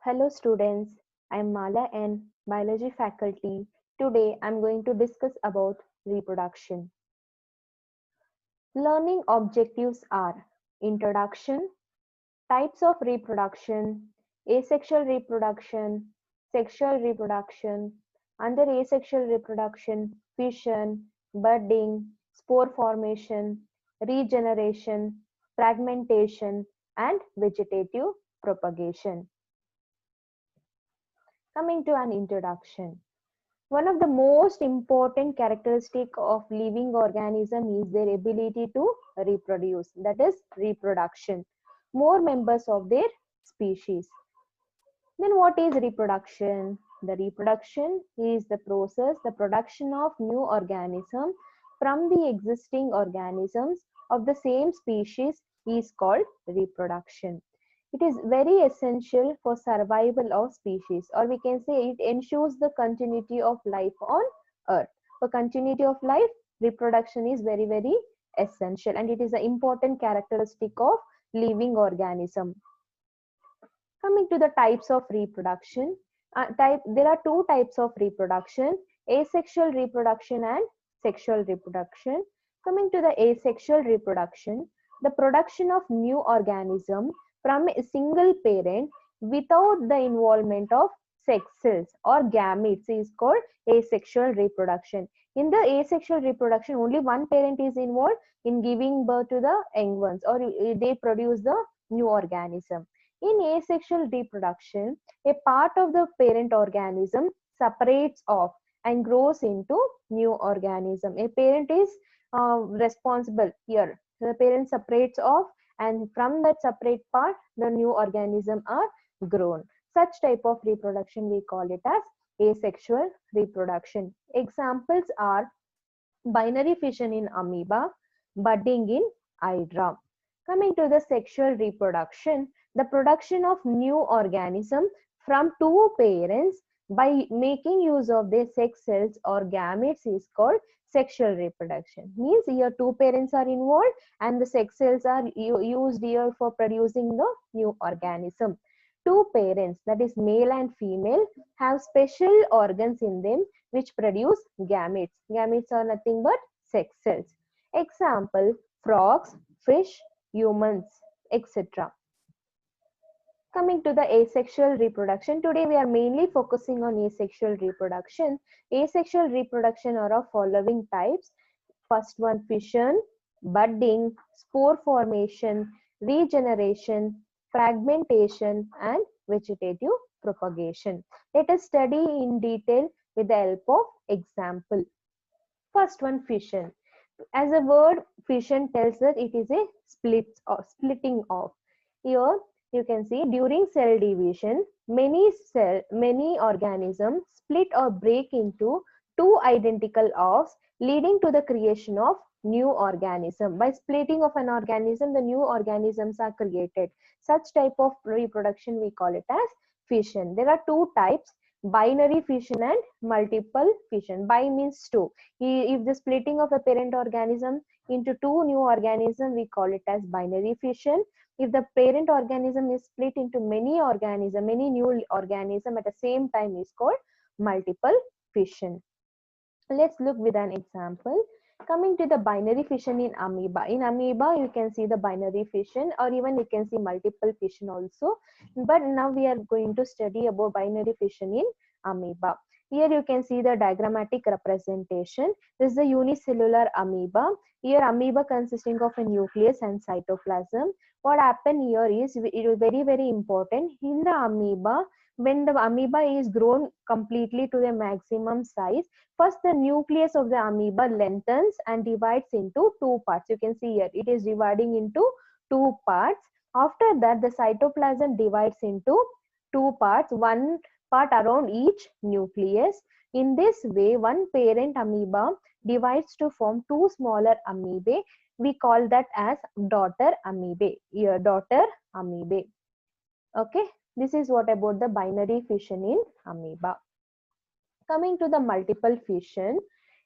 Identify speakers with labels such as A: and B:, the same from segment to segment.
A: Hello students, I am Mala and biology faculty. Today I am going to discuss about reproduction. Learning objectives are introduction, types of reproduction, asexual reproduction, sexual reproduction, under asexual reproduction, fission, budding, spore formation, regeneration, fragmentation and vegetative propagation. Coming to an introduction. One of the most important characteristic of living organism is their ability to reproduce, that is reproduction. More members of their species. Then what is reproduction? The reproduction is the process, the production of new organism from the existing organisms of the same species is called reproduction. It is very essential for survival of species, or we can say it ensures the continuity of life on earth. For continuity of life, reproduction is very essential and it is an important characteristic of living organism. Coming to the types of reproduction, there are two types of reproduction, asexual reproduction and sexual reproduction. Coming to the asexual reproduction, the production of new organism from a single parent without the involvement of sex cells or gametes is called asexual reproduction. In the asexual reproduction, only one parent is involved in giving birth to the young ones, or they produce the new organism. In asexual reproduction, a part of the parent organism separates off and grows into new organism. A parent is responsible here. The parent separates off and from that separate part, the new organism are grown. Such type of reproduction we call it as asexual reproduction. Examples are binary fission in amoeba, budding in hydra. Coming to the sexual reproduction, the production of new organism from two parents by making use of their sex cells or gametes is called sexual reproduction. Means here two parents are involved and the sex cells are used here for producing the new organism. Two parents, that is male and female, have special organs in them which produce gametes. Gametes are nothing but sex cells. Example, frogs, fish, humans, etc. Coming to the asexual reproduction, today we are mainly focusing on asexual reproduction. Asexual reproduction are of following types. First one, fission, budding, spore formation, regeneration, fragmentation and vegetative propagation. Let us study in detail with the help of example. First one, fission. As a word, fission tells that it is a splitting off. Here you can see during cell division, many organisms split or break into two identical offs, leading to the creation of new organism. By splitting of an organism, the new organisms are created. Such type of reproduction we call it as fission. There are two types, binary fission and multiple fission. Bi means two. If the splitting of a parent organism into two new organisms, we call it as binary fission. If the parent organism is split into many new organism at the same time is called multiple fission. Let's look with an example. Coming to the binary fission in amoeba. In amoeba, you can see the binary fission or even you can see multiple fission also. But now we are going to study about binary fission in amoeba. Here you can see the diagrammatic representation. This is the unicellular amoeba. Here amoeba consisting of a nucleus and cytoplasm. What happened here is, it is very important. In the amoeba, when the amoeba is grown completely to the maximum size, first the nucleus of the amoeba lengthens and divides into two parts. You can see here it is dividing into two parts. After that, the cytoplasm divides into two parts, one part around each nucleus. In this way, one parent amoeba divides to form two smaller amoebae. We call that as daughter amoebae. Here, daughter amoebae. Okay, this is what about the binary fission in amoeba. Coming to the multiple fission.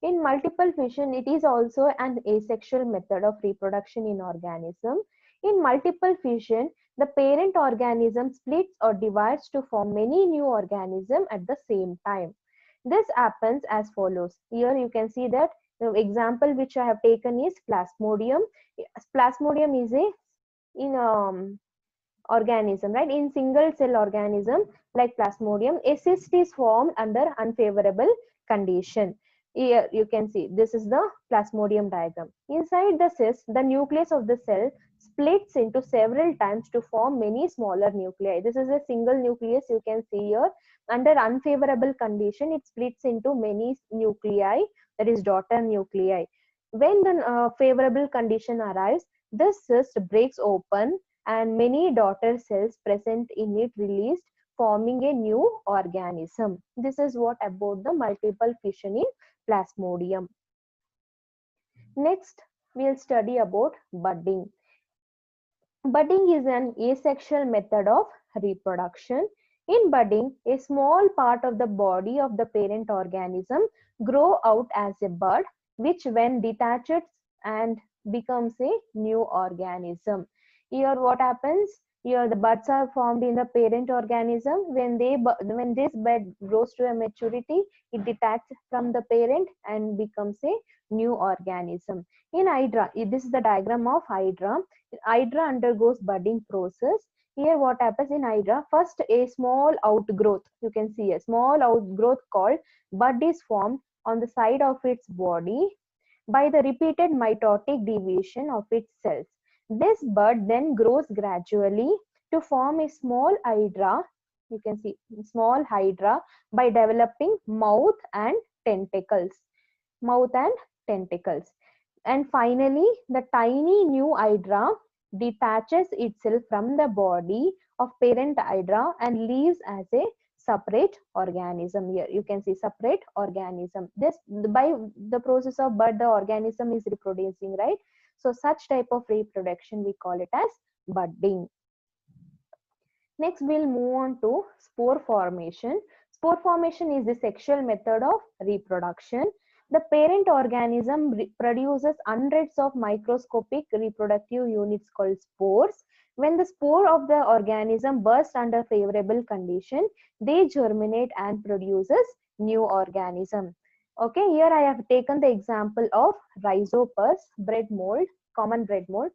A: In multiple fission, it is also an asexual method of reproduction in organism. In multiple fission, the parent organism splits or divides to form many new organisms at the same time. This happens as follows. Here you can see that the example which I have taken is Plasmodium. Plasmodium is a in organism, right? In single cell organism like Plasmodium, a cyst is formed under unfavorable condition. Here you can see this is the Plasmodium diagram. Inside the cyst, the nucleus of the cell splits into several times to form many smaller nuclei. This is a single nucleus you can see here. Under unfavorable condition, it splits into many nuclei, that is daughter nuclei. When the favorable condition arrives, the cyst breaks open and many daughter cells present in it released, forming a new organism. This is what about the multiple fission in Plasmodium. Next, we'll study about budding. Budding is an asexual method of reproduction. In budding, a small part of the body of the parent organism grow out as a bud, which when detached and becomes a new organism. Here what happens? Here the buds are formed in the parent organism. When this bud grows to a maturity, it detaches from the parent and becomes a new organism. In Hydra, this is the diagram of Hydra. Hydra undergoes budding process. Here what happens in Hydra? First a small outgrowth. You can see a small outgrowth called bud is formed on the side of its body by the repeated mitotic division of its cells. This bud then grows gradually to form a small hydra. You can see small hydra by developing mouth and tentacles. Mouth and tentacles. And finally, the tiny new hydra detaches itself from the body of parent hydra and lives as a separate organism. Here you can see separate organism. This by the process of bud, the organism is reproducing, right? So such type of reproduction we call it as budding. Next, we'll move on to spore formation. Spore formation is the sexual method of reproduction. The parent organism produces hundreds of microscopic reproductive units called spores. When the spore of the organism bursts under favorable condition, they germinate and produces new organism. Okay, here I have taken the example of Rhizopus bread mold, common bread mold.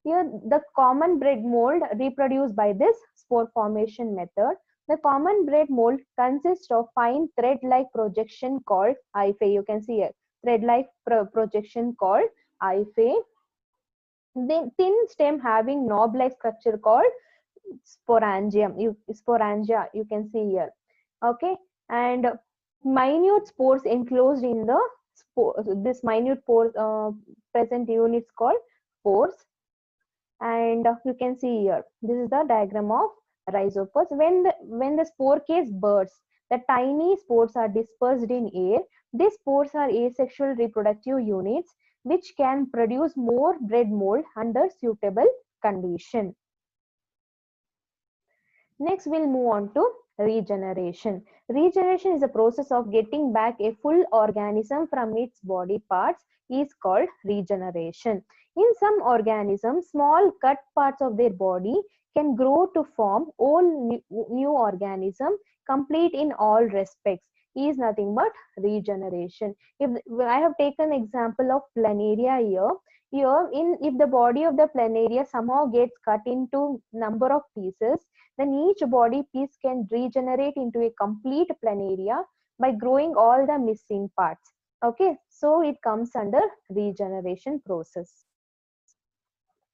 A: Here, the common bread mold reproduced by this spore formation method. The common bread mold consists of fine thread-like projection called hyphae. You can see here, thread-like projection called hyphae. The thin stem having knob-like structure called sporangium. Sporangia, you can see here. Okay, and minute spores enclosed in the spore. This minute pores present units called pores. And you can see here, this is the diagram of Rhizopus. When the spore case bursts, the tiny spores are dispersed in air. These spores are asexual reproductive units which can produce more bread mold under suitable condition. Next, we'll move on to regeneration. Regeneration is a process of getting back a full organism from its body parts is called regeneration. In some organisms, small cut parts of their body can grow to form whole new organism, complete in all respects. Is nothing but regeneration. If I have taken example of planaria here, if the body of the planaria somehow gets cut into number of pieces, then each body piece can regenerate into a complete planaria by growing all the missing parts. Okay, so it comes under regeneration process.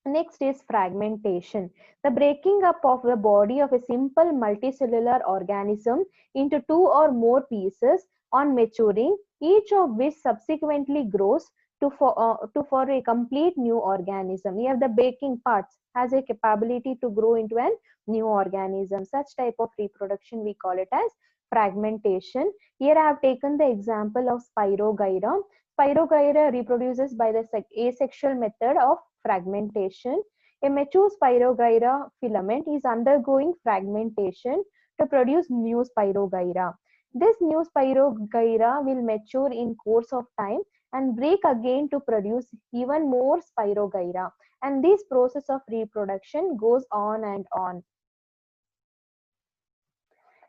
A: Next is fragmentation. The breaking up of the body of a simple multicellular organism into two or more pieces on maturing, each of which subsequently grows to for a complete new organism. Here the breaking parts has a capability to grow into a new organism. Such type of reproduction we call it as fragmentation. Here I have taken the example of Spirogyra. Spirogyra reproduces by the asexual method of fragmentation. A mature Spirogyra filament is undergoing fragmentation to produce new Spirogyra. This new Spirogyra will mature in course of time and break again to produce even more Spirogyra. and this process of reproduction goes on and on.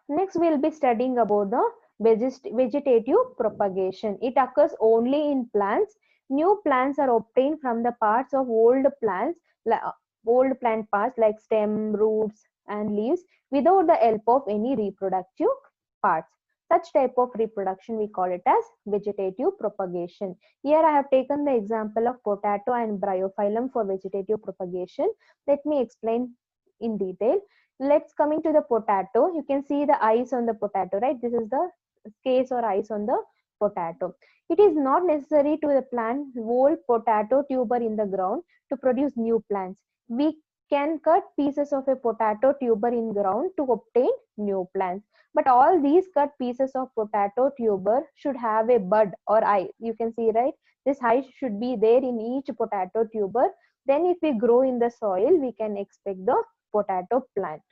A: Next, we'll be studying about the vegetative propagation. It occurs only in plants. New plants are obtained from the parts of old plants, old plant parts like stem, roots, and leaves without the help of any reproductive parts. Such type of reproduction we call it as vegetative propagation. Here I have taken the example of potato and bryophyllum for vegetative propagation. Let me explain in detail. Let's coming to the potato. You can see the eyes on the potato, right? This is the case or eyes on the potato. It is not necessary to the plant whole potato tuber in the ground to produce new plants. We can cut pieces of a potato tuber in ground to obtain new plants. But all these cut pieces of potato tuber should have a bud or eye. You can see, right? This eye should be there in each potato tuber. Then if we grow in the soil, we can expect the potato plant.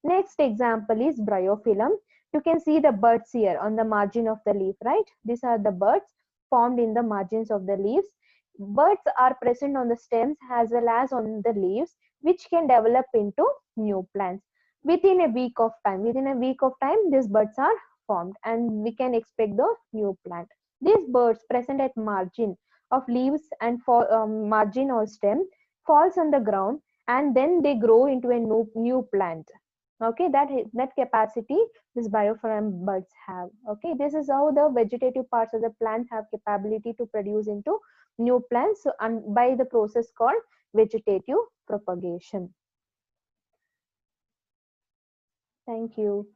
A: Next example is bryophyllum. You can see the buds here on the margin of the leaf, right? These are the buds formed in the margins of the leaves. Buds are present on the stems as well as on the leaves, which can develop into new plants. Within a week of time, these buds are formed and we can expect the new plant. These buds present at margin of leaves and for margin or stem falls on the ground, and then they grow into a new plant. Okay, that capacity this biophyllum buds have. Okay, this is how the vegetative parts of the plant have capability to produce into new plants, so, and by the process called vegetative propagation. Thank you.